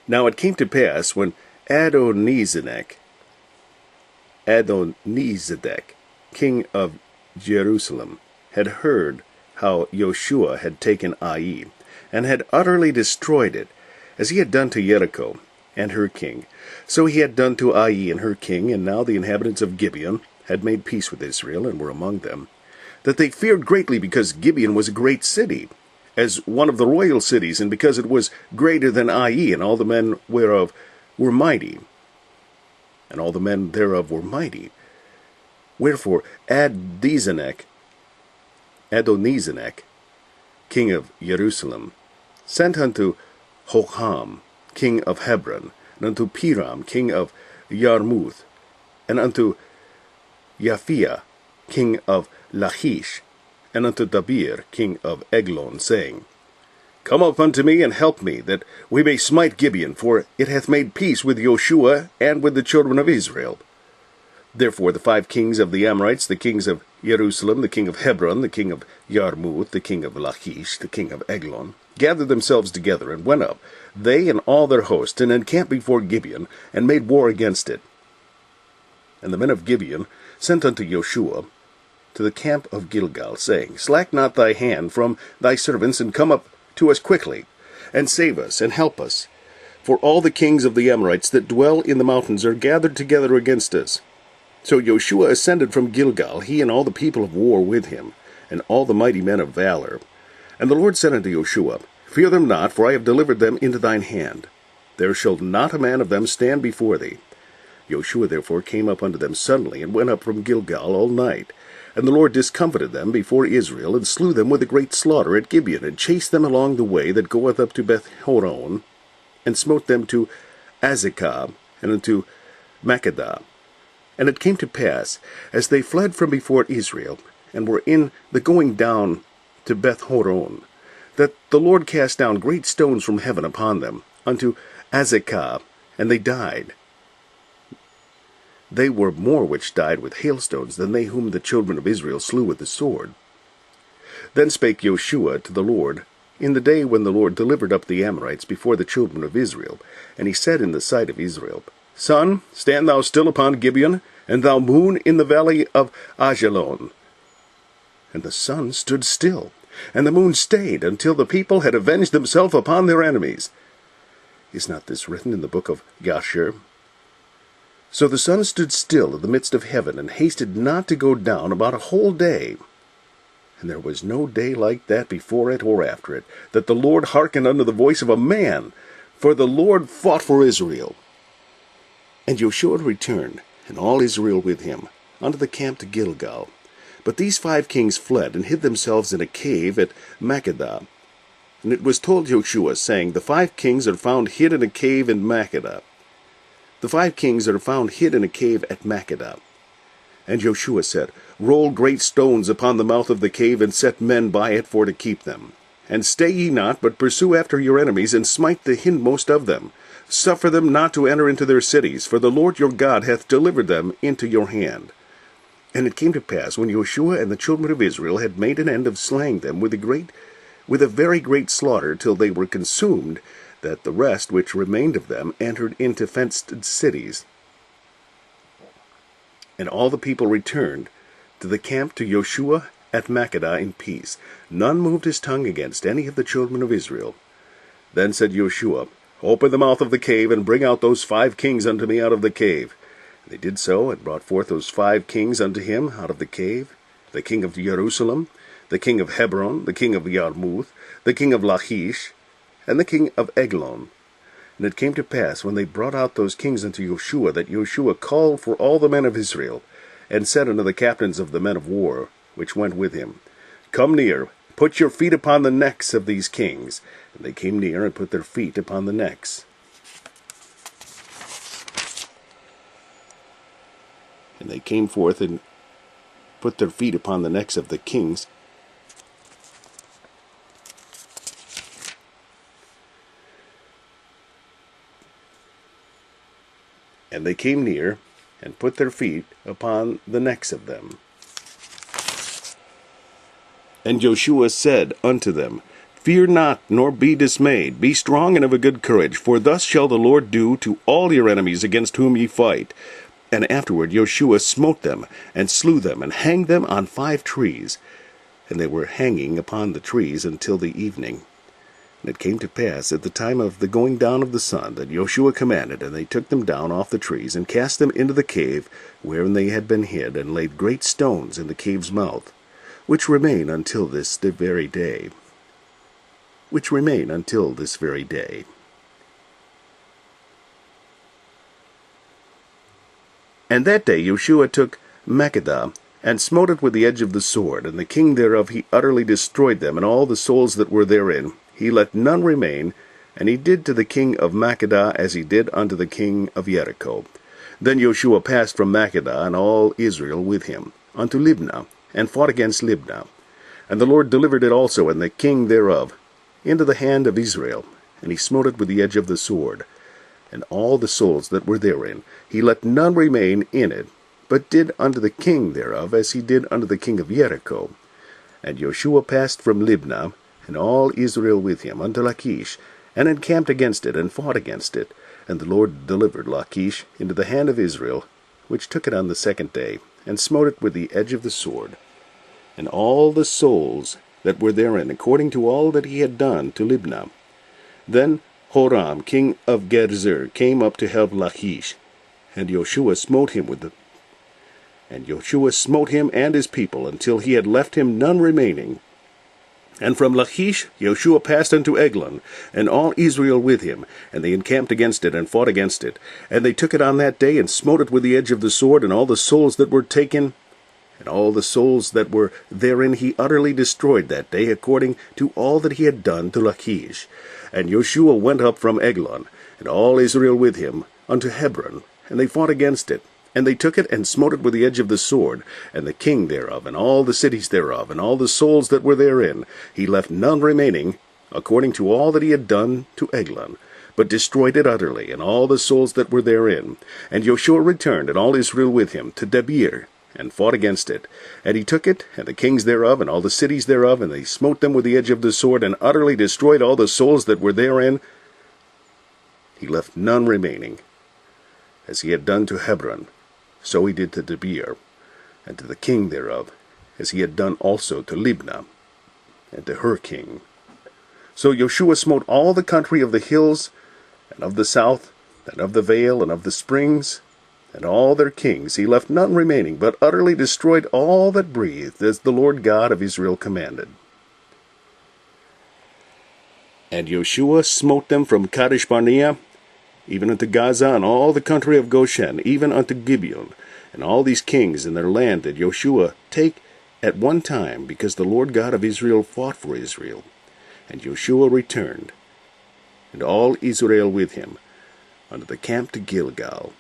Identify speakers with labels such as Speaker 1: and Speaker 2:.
Speaker 1: Now it came to pass, when Adonizedek, king of Jerusalem, had heard how Joshua had taken Ai, and had utterly destroyed it, as he had done to Jericho and her king. So he had done to Ai and her king, and now the inhabitants of Gibeon had made peace with Israel, and were among them, that they feared greatly, because Gibeon was a great city, as one of the royal cities, and because it was greater than Ai, and all the men whereof were mighty. And all the men thereof were mighty. Wherefore Adonizedek, king of Jerusalem, sent unto Hoham, king of Hebron, and unto Piram, king of Jarmuth, and unto Japhia, king of Lachish, and unto Debir, king of Eglon, saying, Come up unto me, and help me, that we may smite Gibeon, for it hath made peace with Joshua and with the children of Israel. Therefore the 5 kings of the Amorites, the kings of Jerusalem, the king of Hebron, the king of Jarmuth, the king of Lachish, the king of Eglon, gathered themselves together, and went up, they and all their host, and encamped before Gibeon, and made war against it. And the men of Gibeon sent unto Joshua to the camp of Gilgal, saying, Slack not thy hand from thy servants, and come up to us quickly, and save us, and help us. For all the kings of the Amorites that dwell in the mountains are gathered together against us. So Joshua ascended from Gilgal, he and all the people of war with him, and all the mighty men of valor. And the Lord said unto Joshua, Fear them not, for I have delivered them into thine hand. There shall not a man of them stand before thee. Joshua therefore came up unto them suddenly, and went up from Gilgal all night. And the Lord discomfited them before Israel, and slew them with a great slaughter at Gibeon, and chased them along the way that goeth up to Beth-horon, and smote them to Azekah, and unto Makkedah. And it came to pass, as they fled from before Israel, and were in the going down to Beth-horon, that the Lord cast down great stones from heaven upon them, unto Azekah, and they died. They were more which died with hailstones than they whom the children of Israel slew with the sword. Then spake Joshua to the Lord in the day when the Lord delivered up the Amorites before the children of Israel. And he said in the sight of Israel, Sun, stand thou still upon Gibeon, and thou moon in the valley of Ajalon. And the sun stood still, and the moon stayed, until the people had avenged themselves upon their enemies. Is not this written in the book of Jasher? So the sun stood still in the midst of heaven, and hasted not to go down about a whole day. And there was no day like that before it or after it, that the Lord hearkened unto the voice of a man, for the Lord fought for Israel. And Joshua returned, and all Israel with him, unto the camp to Gilgal. But these 5 kings fled, and hid themselves in a cave at Makkedah. And it was told Joshua, saying, The 5 kings are found hid in a cave in Makkedah. The 5 kings are found hid in a cave at Makkedah. And Joshua said, Roll great stones upon the mouth of the cave, and set men by it for to keep them. And stay ye not, but pursue after your enemies, and smite the hindmost of them. Suffer them not to enter into their cities, for the Lord your God hath delivered them into your hand. And it came to pass, when Joshua and the children of Israel had made an end of slaying them with a very great slaughter, till they were consumed, that the rest which remained of them entered into fenced cities. And all the people returned to the camp to Joshua at Makkedah in peace. None moved his tongue against any of the children of Israel. Then said Joshua, Open the mouth of the cave, and bring out those 5 kings unto me out of the cave. And they did so, and brought forth those 5 kings unto him out of the cave, the king of Jerusalem, the king of Hebron, the king of Jarmuth, the king of Lachish, and the king of Eglon. And it came to pass, when they brought out those kings unto Joshua, that Joshua called for all the men of Israel, and said unto the captains of the men of war, which went with him, Come near, put your feet upon the necks of these kings. And they came near, and put their feet upon the necks. And they came forth, and put their feet upon the necks of the kings. And they came near, and put their feet upon the necks of them. And Joshua said unto them, Fear not, nor be dismayed. Be strong and of a good courage, for thus shall the Lord do to all your enemies against whom ye fight. And afterward Joshua smote them, and slew them, and hanged them on 5 trees. And they were hanging upon the trees until the evening. And it came to pass at the time of the going down of the sun, that Joshua commanded, and they took them down off the trees, and cast them into the cave wherein they had been hid, and laid great stones in the cave's mouth, which remain until this very day. And that day Joshua took Makkedah, and smote it with the edge of the sword, and the king thereof he utterly destroyed them, and all the souls that were therein. He let none remain, and he did to the king of Makkedah as he did unto the king of Jericho. Then Joshua passed from Makkedah, and all Israel with him, unto Libnah, and fought against Libnah. And the Lord delivered it also, and the king thereof, into the hand of Israel, and he smote it with the edge of the sword. And all the souls that were therein, he let none remain in it, but did unto the king thereof as he did unto the king of Jericho. And Joshua passed from Libnah, and all Israel with him, unto Lachish, and encamped against it, and fought against it. And the Lord delivered Lachish into the hand of Israel, which took it on the 2nd day, and smote it with the edge of the sword. And all the souls that were therein, according to all that he had done to Libnah. Then Hoham, king of Gezer, came up to help Lachish, and Joshua smote him and his people, until he had left him none remaining. And from Lachish Joshua passed unto Eglon, and all Israel with him, and they encamped against it, and fought against it. And they took it on that day, and smote it with the edge of the sword, and all the souls that were taken, and all the souls that were therein he utterly destroyed that day, according to all that he had done to Lachish. And Joshua went up from Eglon, and all Israel with him, unto Hebron, and they fought against it. And they took it, and smote it with the edge of the sword, and the king thereof, and all the cities thereof, and all the souls that were therein. He left none remaining, according to all that he had done to Eglon, but destroyed it utterly, and all the souls that were therein. And Joshua returned, and all Israel with him, to Debir, and fought against it. And he took it, and the kings thereof, and all the cities thereof, and they smote them with the edge of the sword, and utterly destroyed all the souls that were therein. He left none remaining. As he had done to Hebron, so he did to Debir, and to the king thereof, as he had done also to Libnah, and to her king. So Joshua smote all the country of the hills, and of the south, and of the vale, and of the springs, and all their kings. He left none remaining, but utterly destroyed all that breathed, as the Lord God of Israel commanded. And Joshua smote them from Kadesh-barnea, even unto Gaza, and all the country of Goshen, even unto Gibeon. And all these kings and their land did Joshua take at one time, because the Lord God of Israel fought for Israel. And Joshua returned, and all Israel with him, unto the camp to Gilgal.